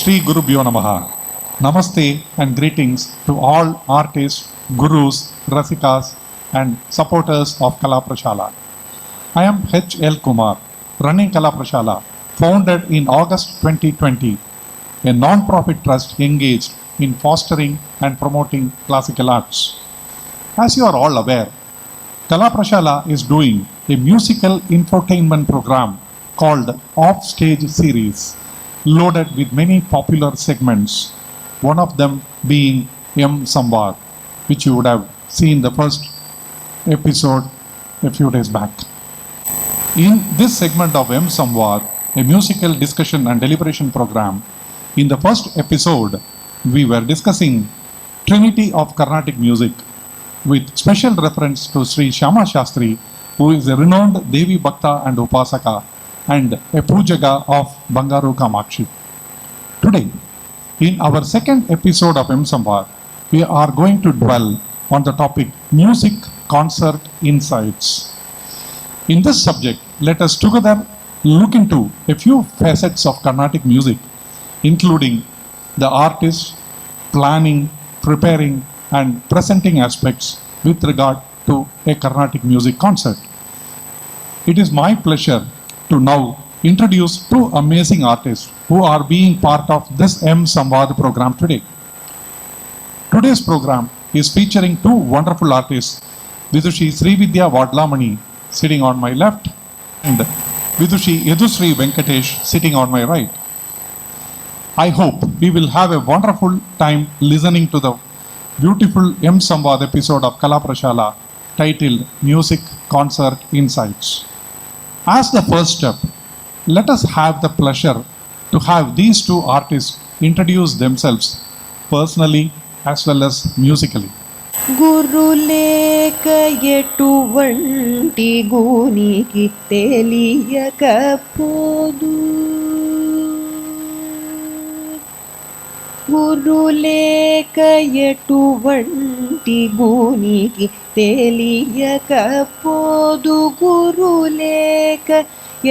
Shri Gurubhyo Namaha. Namaste and greetings to all artists, gurus, rasikas and supporters of Kala Prashala. I am H.L. Kumar, running Kala Prashala, founded in August 2020, a non-profit trust engaged in fostering and promoting classical arts. As you are all aware, Kala Prashala is doing a musical infotainment program called Off-Stage Series, loaded with many popular segments, one of them being mSamvaad, which you would have seen the first episode a few days back. In this segment of mSamvaad, a musical discussion and deliberation program, in the first episode, we were discussing Trinity of Carnatic music with special reference to Sri Shyama Shastri, who is a renowned Devi Bhakta and Upasaka and a Pujaga of Bangaru Kamakshi. Today, in our second episode of mSamvaad, we are going to dwell on the topic Music Concert Insights. In this subject, let us together look into a few facets of Carnatic music, including the artist, planning, preparing, and presenting aspects with regard to a Carnatic music concert. It is my pleasure to now introduce two amazing artists who are being part of this mSamvaad program today. Today's program is featuring two wonderful artists, Yadushree Srividya Vadlamani sitting on my left and Yadushree Venkatesh sitting on my right. I hope we will have a wonderful time listening to the beautiful mSamvaad episode of Kala Prashala titled Music Concert Insights. As the first step, let us have the pleasure to have these two artists introduce themselves personally as well as musically. గురులేక ఎటువంటి గూనికి తెలియకపోదు గురులేక ఎటువంటి గూనికి తెలియకపోదు గురులేక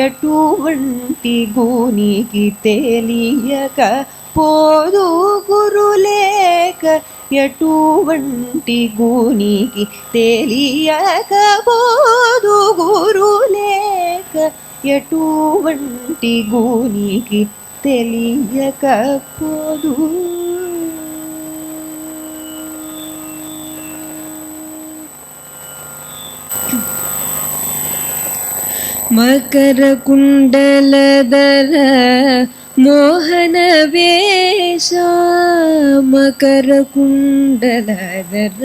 ఎటువంటి గూనికి తెలియకపోదు గురులేక ఎటువంటి గూనికి తెలియకపోదు గురులేక ఎటువంటి గూనికి తెలియకపోదు మకర కుండలధర మోహన వేష మకర కుండలధర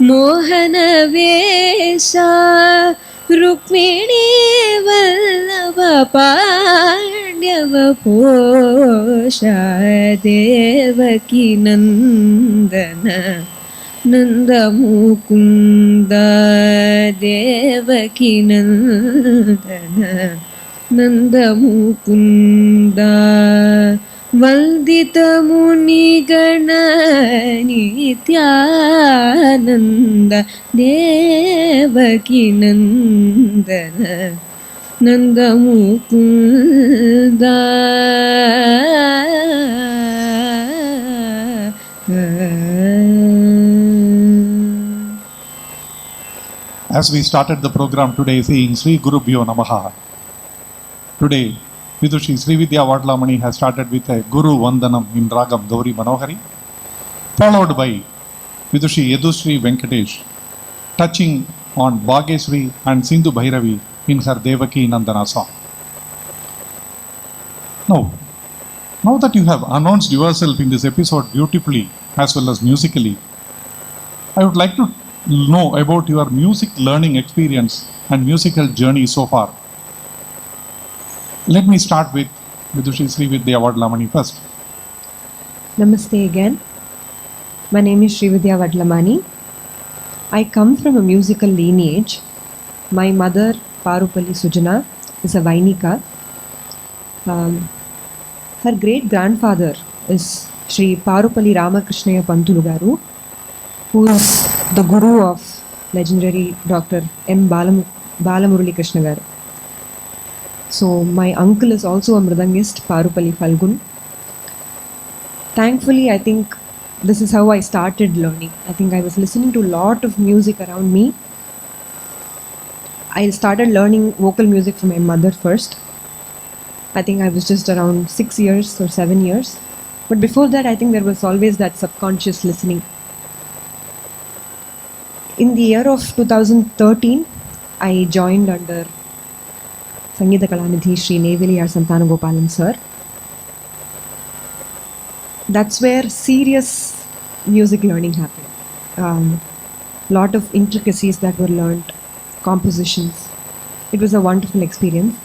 మోహన వేష రుక్మిణీ వల్లభ పాండ్యవ పోష దేవకి నందన నందముకుంద దేవకి నందన నందముకుంద వందితమునిగణ నిత్యానంద దేవకి నందన నందముకుంద As we started the program today saying Shri Gurubhyo Namaha, today Yadushree Srividya Vadlamani has started with a Guru Vandanam in Ragam Gauri Manohari, followed by Yadushree, Venkatesh, touching on Bhageshri and Sindhu Bhairavi in her Devaki Nandana song. Now that you have announced yourself in this episode beautifully as well as musically, I would like to know about your music learning experience and musical journey so far. Let me start with Srividya Vadlamani first. Namaste again. My name is Srividya Vadlamani. I come from a musical lineage. My mother, Parupalli Sujana, is a Vainika. Her great-grandfather is Shri Parupalli Ramakrishnaya Pantulu Garu, who is the guru of legendary Dr. M. Balamurali Krishna Garu. So my uncle is also a mridangist, Parupalli Falgun. Thankfully, I think this is how I started learning. I think I was listening to a lot of music around me. I started learning vocal music from my mother first. I think I was just around 6 years or 7 years. But before that, I think there was always that subconscious listening. In the year of 2013, I joined under Sangeeta Kalanidhi Shri Neviliyar Santana Gopalan sir. That's where serious music learning happened. Lot of intricacies that were learned, compositions. It was a wonderful experience.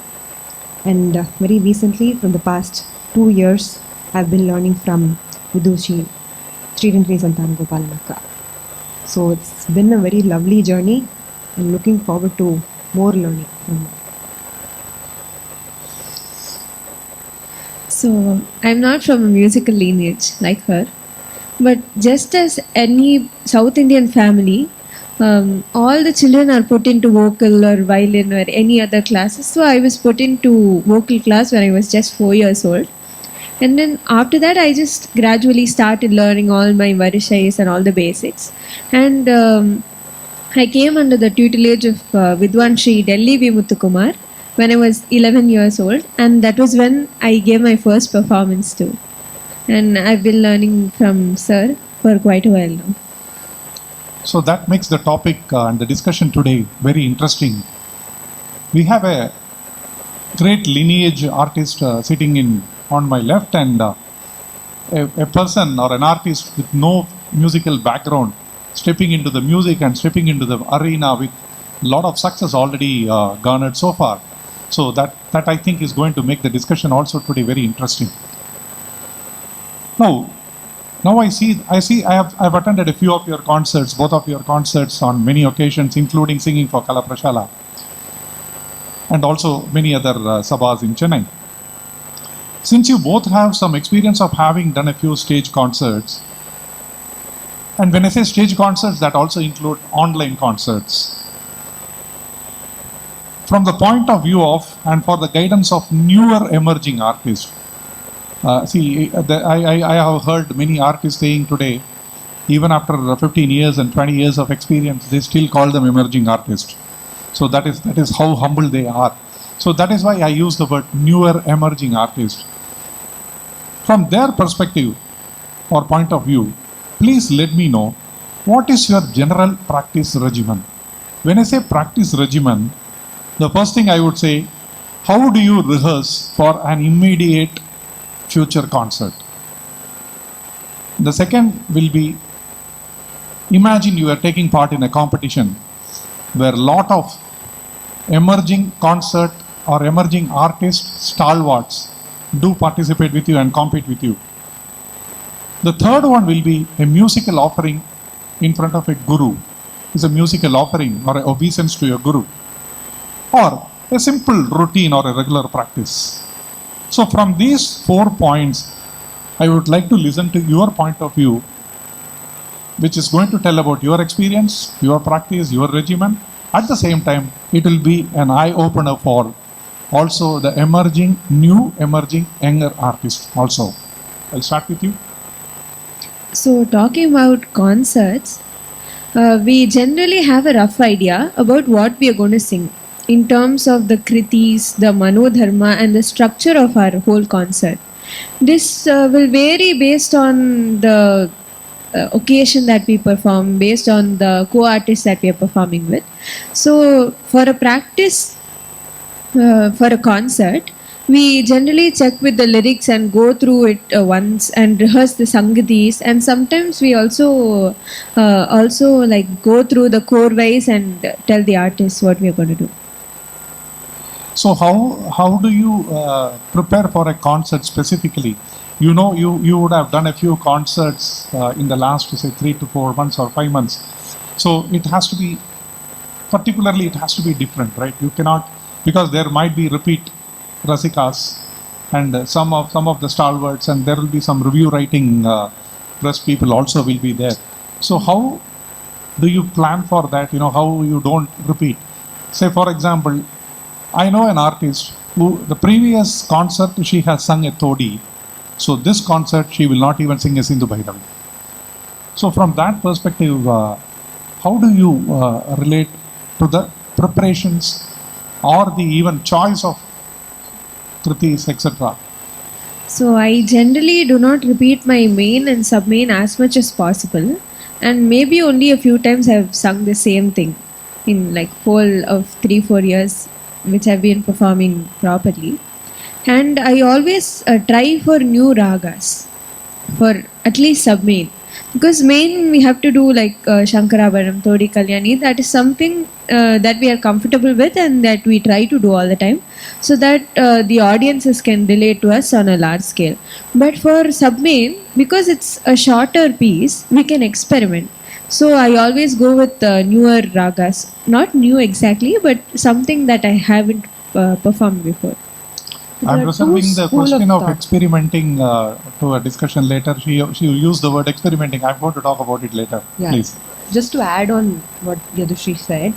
And very recently, from the past 2 years, I've been learning from Yadushree, Srividya Santana Gopalan akka. So it's been a very lovely journey. I'm looking forward to more learning from her. So, I'm not from a musical lineage like her, but just as any South Indian family, all the children are put into vocal or violin or any other classes. So, I was put into vocal class when I was just 4 years old. And then after that, I just gradually started learning all my varishais and all the basics. And I came under the tutelage of Vidwan Shri Delhi V. Kumar when I was 11 years old, and that was when I gave my first performance too. And I've been learning from sir for quite a while now. So that makes the topic and the discussion today very interesting. We have a great lineage artist sitting on my left, and a person or an artist with no musical background stepping into the music and stepping into the arena with a lot of success already garnered so far. So that I think is going to make the discussion also today very interesting. Now I've attended a few of your concerts, both of your concerts on many occasions, including singing for Kala Prashala and also many other sabhas in Chennai. Since you both have some experience of having done a few stage concerts, and when I say stage concerts, that also include online concerts. From the point of view of and for the guidance of newer emerging artists, I have heard many artists saying today, even after 15 years and 20 years of experience, they still call them emerging artists. So that is how humble they are. So that is why I use the word newer emerging artists. From their perspective or point of view, please let me know, what is your general practice regimen? When I say practice regimen, the first thing I would say, how do you rehearse for an immediate future concert? The second will be, imagine you are taking part in a competition where a lot of emerging concert or emerging artists, stalwarts, do participate with you and compete with you. The third one will be a musical offering in front of a guru. It's a musical offering or an obeisance to your guru, or a simple routine or a regular practice. So from these 4 points, I would like to listen to your point of view, which is going to tell about your experience, your practice, your regimen. At the same time, it will be an eye-opener for also the new emerging younger artists also. I'll start with you. So, talking about concerts, we generally have a rough idea about what we are going to sing in terms of the kritis, the manodharma, and the structure of our whole concert. This will vary based on the occasion that we perform, based on the co-artists that we are performing with. So for a practice, for a concert, we generally check with the lyrics and go through it once and rehearse the sangadis, and sometimes we also like go through the core wise and tell the artists what we are going to do. So how do you prepare for a concert specifically? You know, you would have done a few concerts in the last, say, 3 to 4 months or 5 months. So it has to be, particularly it has to be different, right? You cannot, because there might be repeat rasikas and some of the stalwarts, and there will be some review writing press people also will be there. So how do you plan for that? You know, how you don't repeat? Say, for example, I know an artist who the previous concert she has sung a Todi. So this concert she will not even sing a Sindhu Bhairavi. So from that perspective, how do you relate to the preparations or the even choice of kritis, etc.? So I generally do not repeat my main and sub main as much as possible, and maybe only a few times I've sung the same thing in like whole of 3-4 years which I've been performing properly. And I always try for new ragas for at least sub main, because main we have to do like Shankarabharam, Todi Kalyani. That is something that we are comfortable with and that we try to do all the time, so that the audiences can relate to us on a large scale. But for sub main, because it's a shorter piece, we can experiment. So I always go with newer ragas, not new exactly, but something that I haven't performed before. I'm reserving the question of thought. experimenting to a discussion later. She used the word experimenting. I'm going to talk about it later. Yeah. Please. Just to add on what Yadushree said,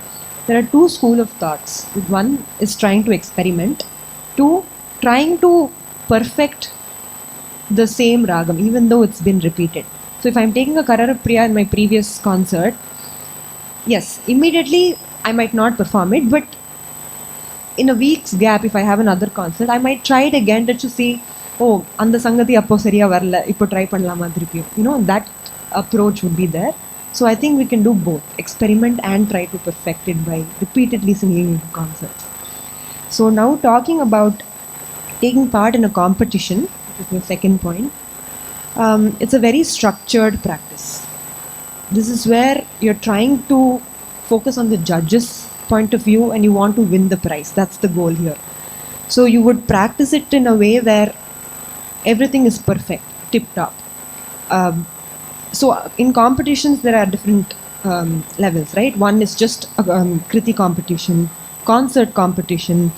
there are two schools of thoughts. One is trying to experiment, two, trying to perfect the same ragam, even though it's been repeated. So if I'm taking a Kararapriya in my previous concert, yes, immediately I might not perform it, but in a week's gap, if I have another concert, I might try it again to see, oh, and the sangati appo seriya varla, ippo try pannalama thiruppi. You know, that approach would be there. So I think we can do both, experiment and try to perfect it by repeatedly singing in concerts. So now talking about taking part in a competition, which is the second point, it's a very structured practice. This is where you're trying to focus on the judges' point of view and you want to win the prize. That's the goal here. So you would practice it in a way where everything is perfect, tip-top. So in competitions, there are different levels, right? One is just a kriti competition, concert competition,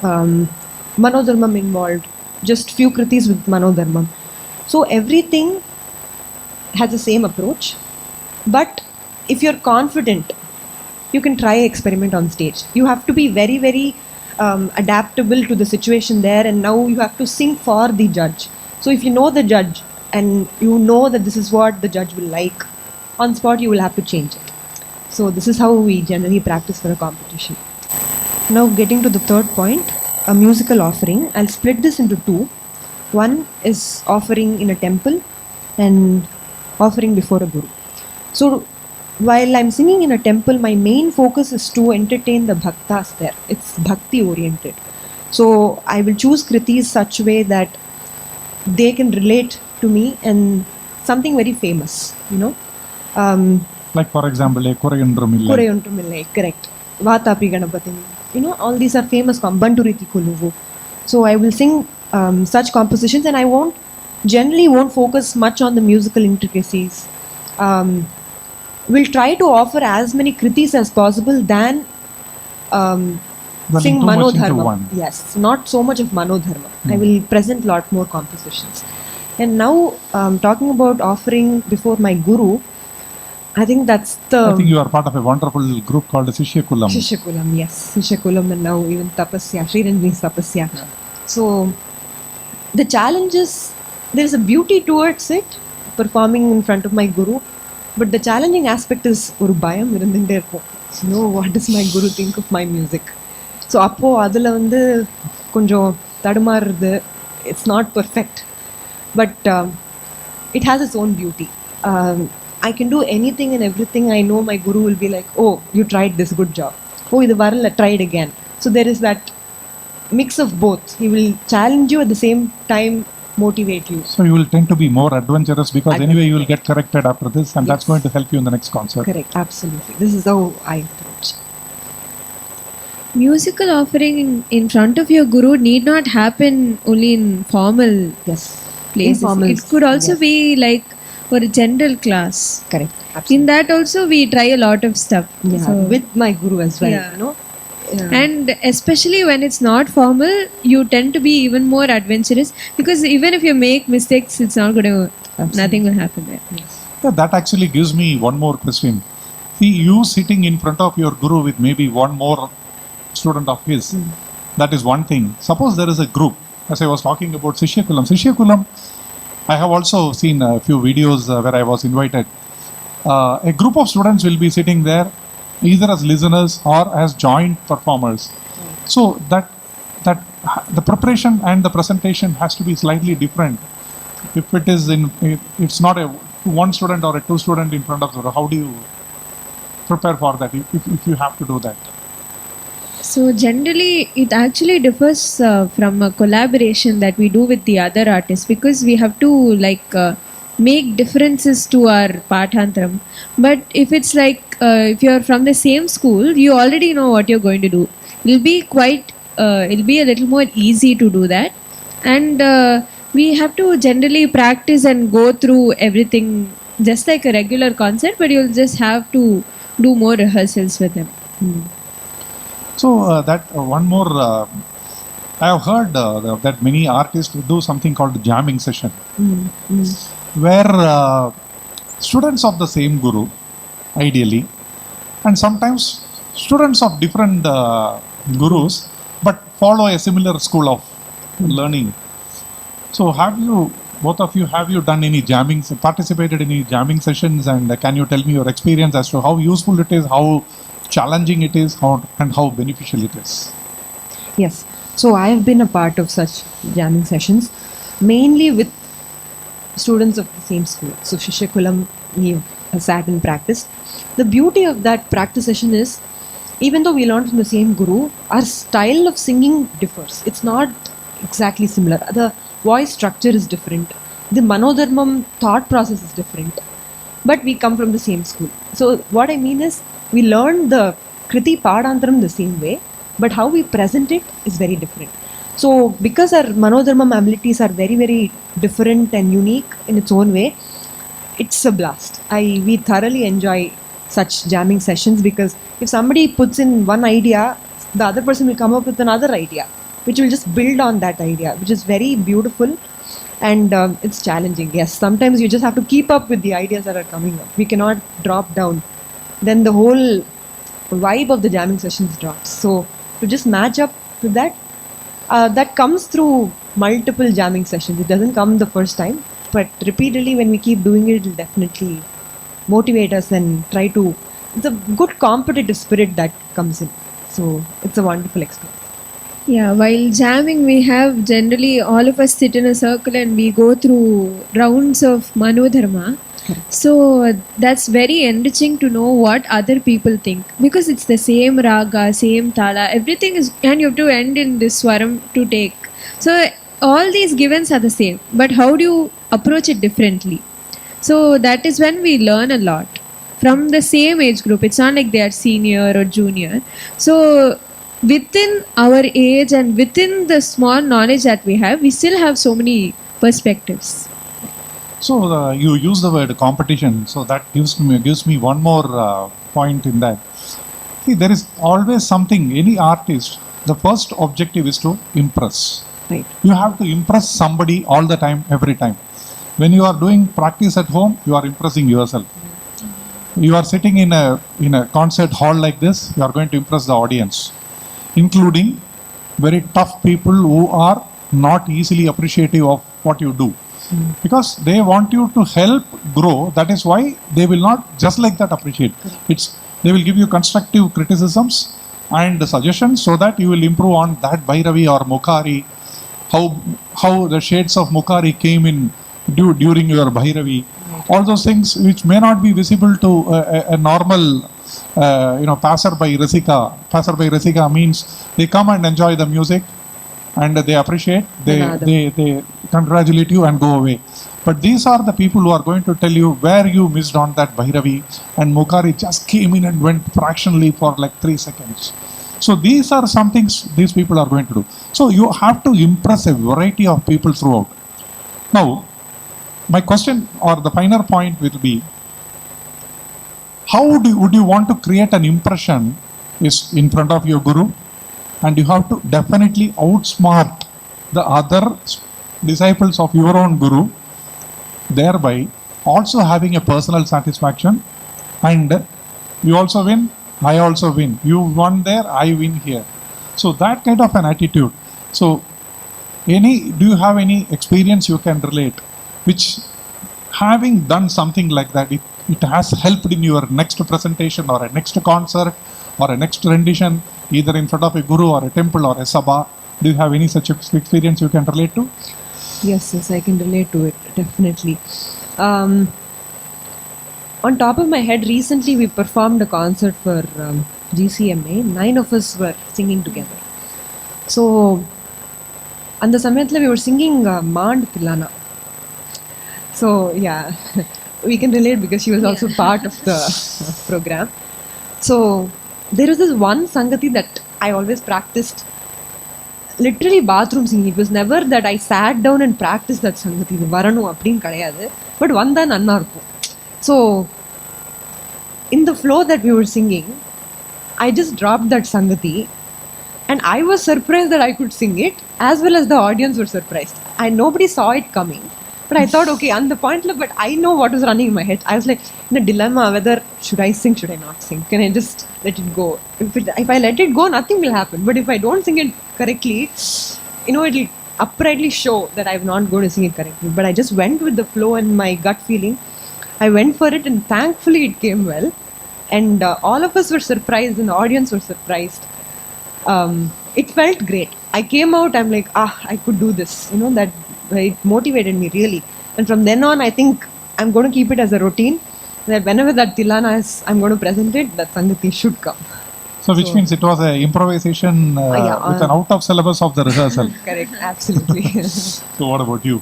manodharmam involved, just few kritis with manodharmam. So everything has the same approach, but if you're confident, you can try experiment on stage. You have to be very, very adaptable to the situation there, and now you have to sing for the judge. So if you know the judge and you know that this is what the judge will like, on spot you will have to change it. So this is how we generally practice for a competition. Now getting to the third point, a musical offering. I'll split this into two. One is offering in a temple and offering before a guru. So while I'm singing in a temple, my main focus is to entertain the bhaktas there. It's bhakti oriented. So I will choose kritis such way that they can relate to me and something very famous, you know. Like for example, a Kurayundramillai. Kurayundramillai, correct. Vatapi Ganapatini. You know, all these are famous. Banturiti Kuluvu. So I will sing such compositions, and I generally won't focus much on the musical intricacies. We'll try to offer as many kritis as possible than sing manodharma. Yes, not so much of manodharma. I will present lot more compositions. And now talking about offering before my guru, I think that's the... I think you are part of a wonderful group called Shishyakulam. Shishyakulam, yes. Shishyakulam, and now even Tapasya, Srividya's Tapasya. So the challenge is, there is a beauty towards it, performing in front of my guru, but the challenging aspect is oru bayam irundinde irukum. So, you know, what does my guru think of my music? So appo adula vandu konjam tadumarudhu, it's not perfect, but it has its own beauty. I can do anything and everything. I know my guru will be like, oh, you tried this, good job. Oh, idu varala, try it again. So there is that mix of both. He will challenge you at the same time, motivate you. So you will tend to be more adventurous because anyway you will get corrected after this, and that's Yes. going to help you in the next concert. Correct, absolutely. This is how I approach. Musical offering in front of your guru need not happen only in formal Yes. places. Informal, It could also yes. be like for a general class. Correct. In Absolutely. that also we try a lot of stuff. Yeah, So, with my guru as well. Yeah. You know. Yeah. and especially when it's not formal, you tend to be even more adventurous because even if you make mistakes, it's not going to, Absolutely. nothing will happen there. Yes. Yeah, that actually gives me one more question. See, you sitting in front of your guru with maybe one more student of his, that is one thing. Suppose there is a group, as I was talking about Sishyakulam. Sishyakulam, I have also seen a few videos where I was invited. A group of students will be sitting there either as listeners or as joint performers. So that the preparation and the presentation has to be slightly different. If it is it's not a one student or a two student in front of the, how do you prepare for that if you have to do that? So generally, it actually differs from a collaboration that we do with the other artists because we have to make differences to our Pathantaram. But if it's if you're from the same school, you already know what you're going to do. It'll be it'll be a little more easy to do that. And we have to generally practice and go through everything just like a regular concert, but you'll just have to do more rehearsals with them. So that one more, I have heard that many artists do something called jamming session, where students of the same guru, ideally, and sometimes students of different gurus, but follow a similar school of learning. So both of you, have you done any jamming, participated in any jamming sessions, and can you tell me your experience as to how useful it is, how challenging it is, and how beneficial it is? Yes. So I have been a part of such jamming sessions, mainly with students of the same school. So Shishyakulam, we have sat and practiced. The beauty of that practice session is, even though we learn from the same guru, our style of singing differs. It's not exactly similar. The voice structure is different. The Manodharmam thought process is different. But we come from the same school. So what I mean is, we learn the Kriti Padantaram the same way, but how we present it is very different. So because our Manodharmam abilities are very, very different and unique in its own way, it's a blast. We thoroughly enjoy such jamming sessions because if somebody puts in one idea, the other person will come up with another idea, which will just build on that idea, which is very beautiful. And it's challenging. Yes, sometimes you just have to keep up with the ideas that are coming up. We cannot drop down. Then the whole vibe of the jamming sessions drops. So to just match up with that, that comes through multiple jamming sessions. It doesn't come the first time, but repeatedly when we keep doing it, it'll definitely motivate us and try to. It's a good competitive spirit that comes in. So it's a wonderful experience. Yeah, while jamming, we have generally all of us sit in a circle and we go through rounds of Manodharma. So that's very enriching to know what other people think because it's the same raga, same tala, everything is, and you have to end in this swaram to take. So all these givens are the same, but how do you approach it differently? So that is when we learn a lot from the same age group. It's not like they are senior or junior. So within our age and within the small knowledge that we have, we still have so many perspectives. So you use the word competition, so that gives me one more point in that. See, there is always something, any artist, the first objective is to impress. Right. You have to impress somebody all the time, every time. When you are doing practice at home, you are impressing yourself. You are sitting in a concert hall like this, you are going to impress the audience, including very tough people who are not easily appreciative of what you do. Because they want you to help grow. That is why they will not just like that appreciate. They will give you constructive criticisms and suggestions so that you will improve on that Bhairavi or Mukhari. How the shades of Mukhari came in during your Bhairavi. all those things which may not be visible to a normal passerby Rasika. Passerby Rasika means they come and enjoy the music and they appreciate, they congratulate you and go away. But these are the people who are going to tell you where you missed on that Bhairavi, and Mukari just came in and went fractionally for like 3 seconds. So these are some things these people are going to do. So you have to impress a variety of people throughout. Now, my question or the final point will be, how would you want to create an impression is in front of your guru, and you have to definitely outsmart the other disciples of your own guru, thereby also having a personal satisfaction, and you also win, I also win. You won there, I win here. So that kind of an attitude. So do you have any experience you can relate, which having done something like that, it has helped in your next presentation or a next concert or a next rendition, either in front of a guru or a temple or a sabha? Do you have any such experience you can relate to? Yes, I can relate to it, definitely. On top of my head, recently we performed a concert for GCMA. 9 of us were singing together. So, on the Samayatla we were singing Mand Tilana. So, yeah, we can relate because she was also part of the program. So, there is this one Sangati that I always practiced. Literally bathroom singing. It was never that I sat down and practiced that Sangati. But one da nanna irukkum. So, in the flow that we were singing, I just dropped that Sangati, and I was surprised that I could sing it, as well as the audience were surprised. Nobody saw it coming, but I thought, okay, on the point, but I know what was running in my head. I was like in a dilemma whether should I sing, should I not sing? Can I just let it go? If I let it go, nothing will happen. But if I don't sing it correctly, it'll uprightly show that I'm not going to sing it correctly. But I just went with the flow and my gut feeling. I went for it, and thankfully it came well. And all of us were surprised, and the audience were surprised. It felt great. I came out, I'm like, I could do this. That it motivated me really. And from then on, I think I'm going to keep it as a routine, that whenever that Tilana is, I'm going to present it, that Sangati should come. So which means it was an improvisation with an out of syllabus of the rehearsal. Correct, absolutely. So what about you?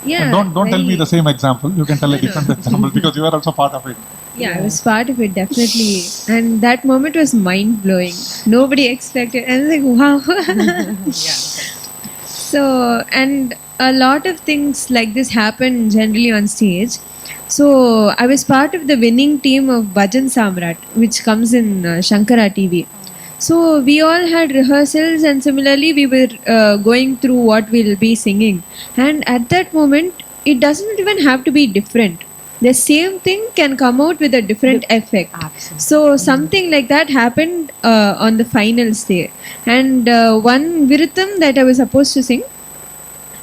Yeah. And don't tell me the same example. You can tell a different example because you are also part of it. Yeah, I was part of it, definitely. And that moment was mind-blowing. Nobody expected. And I was like, wow. So, and a lot of things like this happen generally on stage. So, I was part of the winning team of mSamvaad, which comes in Shankara TV. So, we all had rehearsals, and similarly, we were going through what we'll be singing. And at that moment, it doesn't even have to be different. The same thing can come out with a different effect. Absolutely. So something like that happened on the finals day. And one Viritam that I was supposed to sing,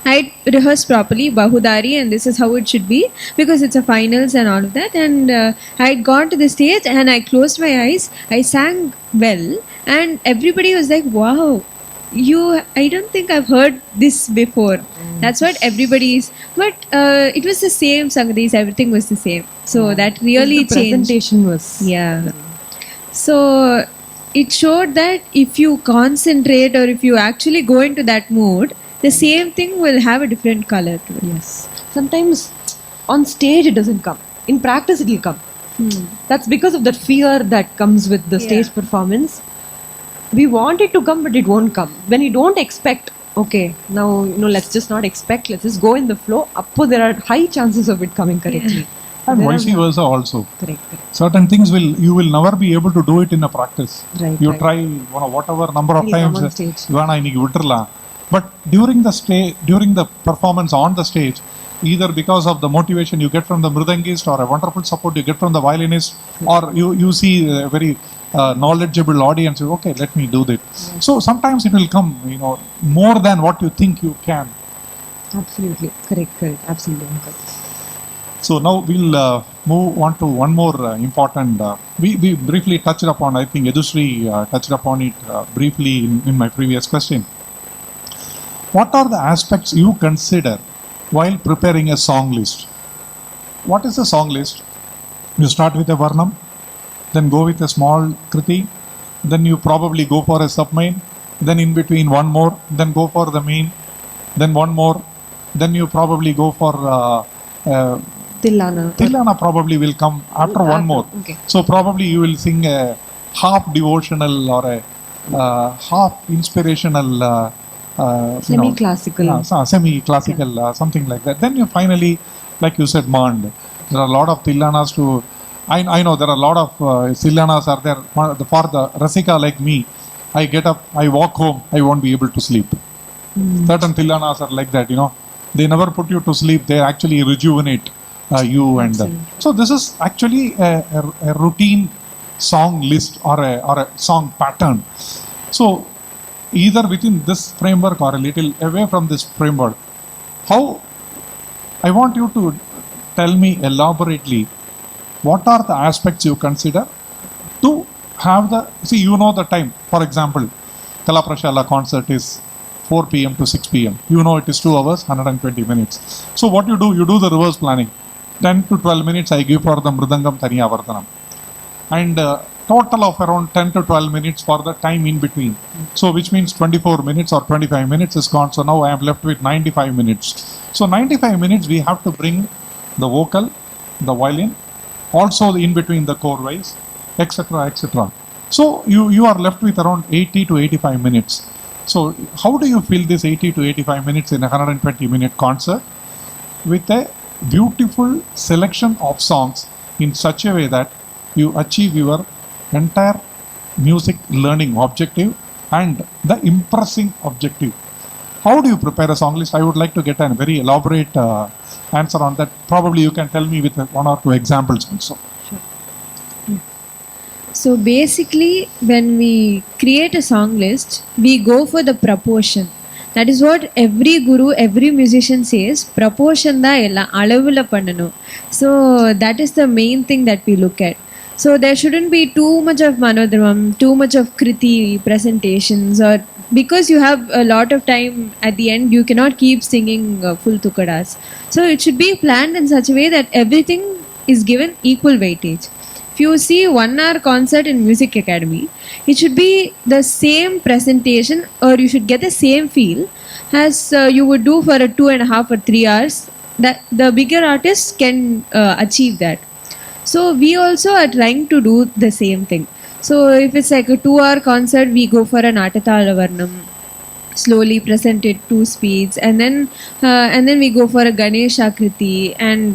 I rehearsed properly, Bahudari, and this is how it should be, because it's a finals and all of that. And I had gone to the stage and I closed my eyes. I sang well, and everybody was like, wow, I don't think I've heard this before. That's what everybody is. But it was the same Sangadis, everything was the same. So that really the changed. Presentation was. Yeah. So it showed that if you concentrate or if you actually go into that mood, the same thing will have a different color to it. Yes. Sometimes on stage it doesn't come. In practice it will come. That's because of that fear that comes with the stage performance. We want it to come, but it won't come. When you don't expect, okay, now, let's just not expect, let's just go in the flow. There are high chances of it coming correctly. Yeah. And vice versa also. Correct. Certain things you will never be able to do it in a practice. Right. You try whatever number of times. On stage. But during the performance on the stage, either because of the motivation you get from the mridangist or a wonderful support you get from the violinist, or you see a very knowledgeable audience, okay, let me do that. Yes. So sometimes it will come, more than what you think you can. Absolutely. Correct. Absolutely. So now we'll move on to one more important, we briefly touched upon, I think Yadushree touched upon it briefly in my previous question. What are the aspects you consider while preparing a song list? what is the song list? You start with a Varnam, then go with a small Kriti, then you probably go for a sub-main, then in between one more, then go for the main, then one more, then you probably go for Tillana. Tillana probably will come after one more. Okay. So probably you will sing a half devotional or a half inspirational, Semi-classical. semi-classical, something like that. Then you finally, like you said, Mand. There are a lot of Tillanas to. I know there are a lot of Tillanas are there. For the Rasika like me, I get up, I walk home, I won't be able to sleep. Certain Tillanas are like that, They never put you to sleep. They actually rejuvenate you. Absolutely. So this is actually a routine song list or a song pattern. So either within this framework or a little away from this framework, how I want you to tell me elaborately what are the aspects you consider to have the time. For example, Kala Prashala concert is 4 p.m. to 6 p.m. It is 2 hours, 120 minutes. So what you do the reverse planning. 10 to 12 minutes I give for the Mridangam Taniya Vardhanam. And total of around 10 to 12 minutes for the time in between. So which means 24 minutes or 25 minutes is gone. So now I am left with 95 minutes. So 95 minutes we have to bring the vocal, the violin, also in between the chord wise, etc., etc. So you are left with around 80 to 85 minutes. So how do you fill this 80 to 85 minutes in a 120-minute concert with a beautiful selection of songs in such a way that you achieve your entire music learning objective and the impressing objective? How do you prepare a song list? I would like to get a very elaborate answer on that. Probably you can tell me with 1 or 2 examples also. So basically, when we create a song list, we go for the proportion. That is what every guru, every musician says. Proportion da ella alavula pannanu. So that is the main thing that we look at. So there shouldn't be too much of manodramam, too much of kriti presentations, or because you have a lot of time at the end, you cannot keep singing full tukadas. So it should be planned in such a way that everything is given equal weightage. If you see 1 hour concert in Music Academy, it should be the same presentation, or you should get the same feel as you would do for a 2.5 or 3 hours. That the bigger artists can achieve that. So we also are trying to do the same thing. So if it's like a 2-hour concert, we go for an Atatala Varnam, slowly present it 2 speeds, and then we go for a Ganesha Kriti and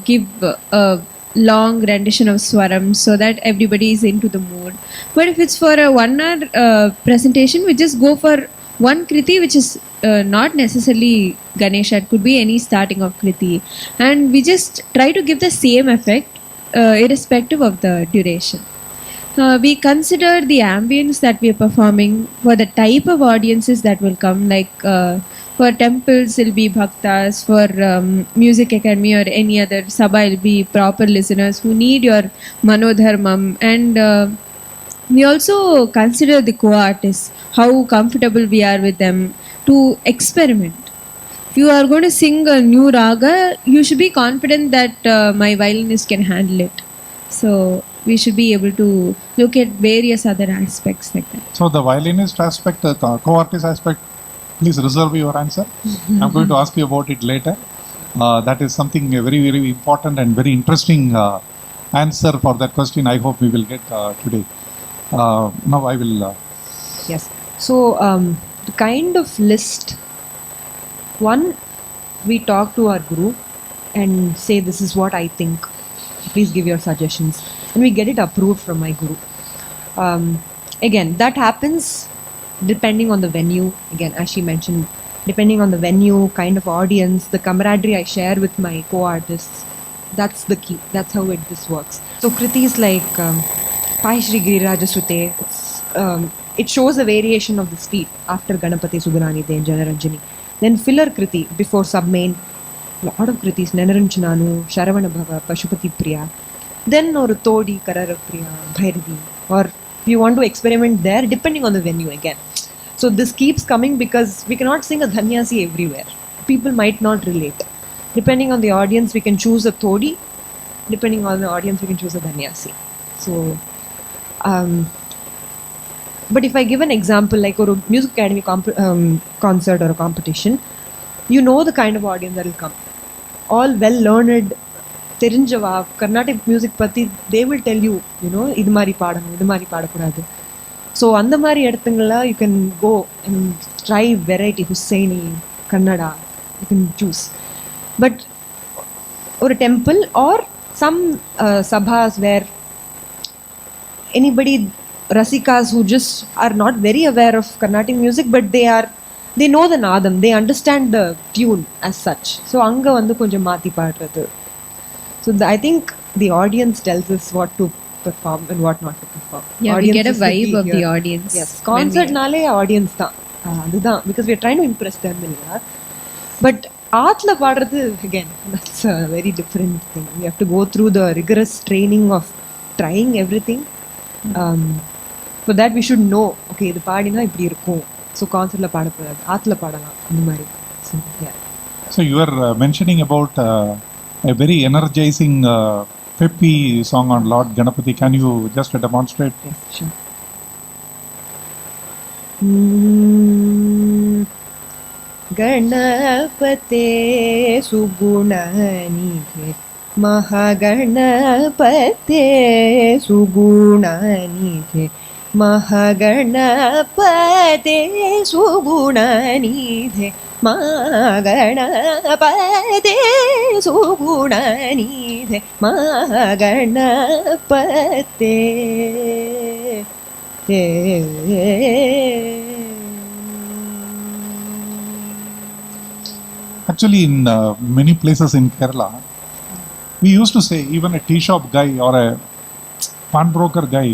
give a long rendition of Swaram so that everybody is into the mood. But if it's for a 1 hour presentation, we just go for one Kriti which is not necessarily Ganesha, it could be any starting of Kriti, and we just try to give the same effect irrespective of the duration. We consider the ambience that we are performing for the type of audiences that will come, like for temples it'll be bhaktas, for Music Academy or any other sabha it'll be proper listeners who need your manodharmam, and we also consider the co-artists, how comfortable we are with them to experiment. If you are going to sing a new raga, you should be confident that my violinist can handle it. So we should be able to look at various other aspects like that. So the violinist aspect, the co-artist aspect, please reserve your answer. I'm going to ask you about it later. That is something very, very important and very interesting answer for that question. I hope we will get today. Now I will... Yes. So the kind of list, one, we talk to our guru and say, this is what I think. Please give your suggestions. And we get it approved from my guru. Again, that happens depending on the venue. Again, as she mentioned, depending on the venue, kind of audience, the camaraderie I share with my co-artists. That's the key. That's how this works. So Kritis like Pai Shri Girirajasute, it shows a variation of the speed after Ganapati Subarani De and Janaranjani. Then filler Kriti before sub-main, lot of Kritis, Nanaranjananu, Sharavana Bhava, Pashupati Priya. Then or Todi, Karara Priya, Bhairavi. Or if you want to experiment there, depending on the venue again. So this keeps coming because we cannot sing a Dhanyasi everywhere. People might not relate. Depending on the audience, we can choose a Todi depending on the audience, you can choose a Danyasi. So, um, but if I give an example, like a music academy concert or a competition, you know the kind of audience that will come. All well learned, தெரிஞ்சவா Carnatic music பத்தி they will tell you, you know, இது மாதிரி பாடணும், இது மாதிரி பாடக்கூடாது. So அந்த மாதிரி இடத்துங்கள you can go and try variety, Hussaini, Kannada, you can choose. But or a temple or some sabhas where anybody rasikas who just are not very aware of Carnatic music, but they know the nadam, they understand the tune as such. So anga vandu konjam maati paadrathu. So I think the audience tells us what to perform and what not to perform. Yeah, audience we get a is the vibe key of here. the audience. Yes, concert nale audience da. Adudha, because we are trying to impress them illa. But aatla paadrathu, again, that's a very different thing. We have to go through the rigorous training of trying everything. For that we should know, okay, இது பாடினா இப்படி இருக்கும். So concertல பாடக்கூடாது, ஆத்துல பாடலாம், அந்த மாதிரி. So yeah. So you are mentioning about a very energizing peppy song on Lord Ganapati. Can you just demonstrate? Yes, sure. गणपते सुगुणानिधे महागणपते सुगुणानिधे महागणपते सुगुणानिधे महागणपते सुगुणानिधे महागणपते Actually, in many places in Kerala, we used to say even a tea shop guy or a pawnbroker guy,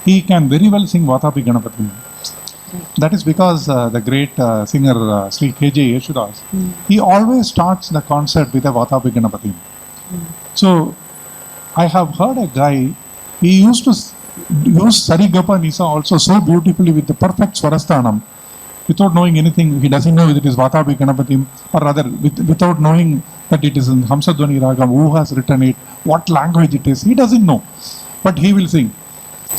he can very well sing Vatapi Ganapati. That is because the great singer Sri K.J. Yeshudas, he always starts the concert with a Vatapi Ganapati. So, I have heard a guy, he used to use Sarigapa Nisa also so beautifully with the perfect Swarasthanam. Without knowing anything, he doesn't know whether it is Vatapi Ganapati, or rather without knowing that it is in Hamsadwani Ragam, who has written it, what language it is, he doesn't know. But he will sing.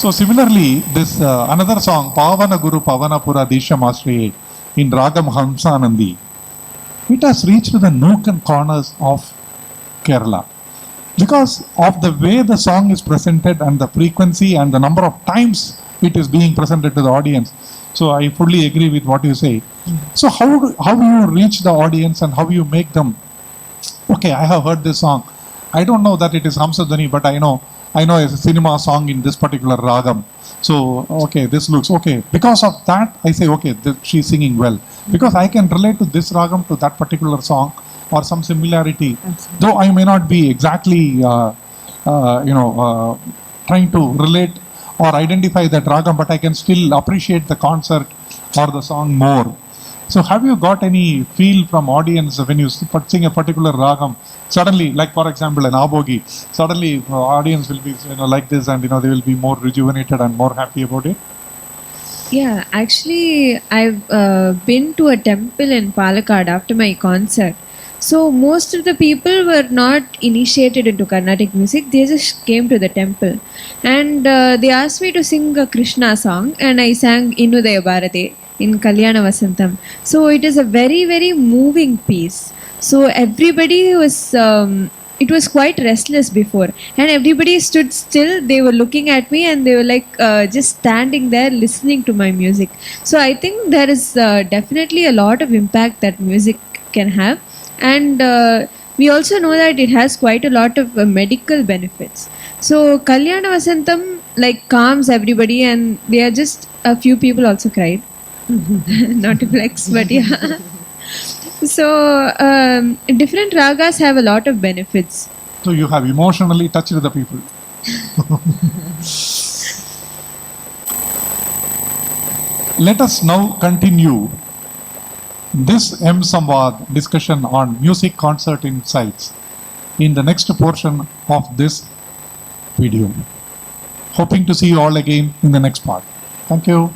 So similarly, this another song, Pavana Guru Pavana Pura Disham Ashriye, in Ragam Hamsanandi, it has reached the nook and corners of Kerala. Because of the way the song is presented and the frequency and the number of times it is being presented to the audience. So I fully agree with what you say. So how you reach the audience and how you make them, okay, I have heard this song. I don't know that it is Hamsadwani, but I know it's a cinema song in this particular ragam. So, okay, this looks okay. Because of that, I say, okay, she's singing well. Because I can relate to this ragam to that particular song or some similarity. Absolutely. Though I may not be exactly, trying to relate or identify that ragam, but I can still appreciate the concert or the song more. So have you got any feel from audience when you sing a particular ragam? Suddenly, like for example, an abogi, suddenly audience will be like this, and they will be more rejuvenated and more happy about it. Yeah, actually, I've been to a temple in Palakkad after my concert. So most of the people were not initiated into Carnatic music. They just came to the temple, and they asked me to sing a Krishna song, and I sang Innudaya Bharate in Kalyana Vasantam. So it is a very, very moving piece. So everybody was, it was quite restless before, and everybody stood still. They were looking at me, and they were like just standing there listening to my music. So I think there is definitely a lot of impact that music can have, and we also know that it has quite a lot of medical benefits. So Kalyana Vasantam like calms everybody, and there are just a few people also cried. Not to flex, but yeah. So different ragas have a lot of benefits. So you have emotionally touched the people. Let us now continue this mSamvaad discussion on music concert insights in the next portion of this video. Hoping to see you all again in the next part. Thank you.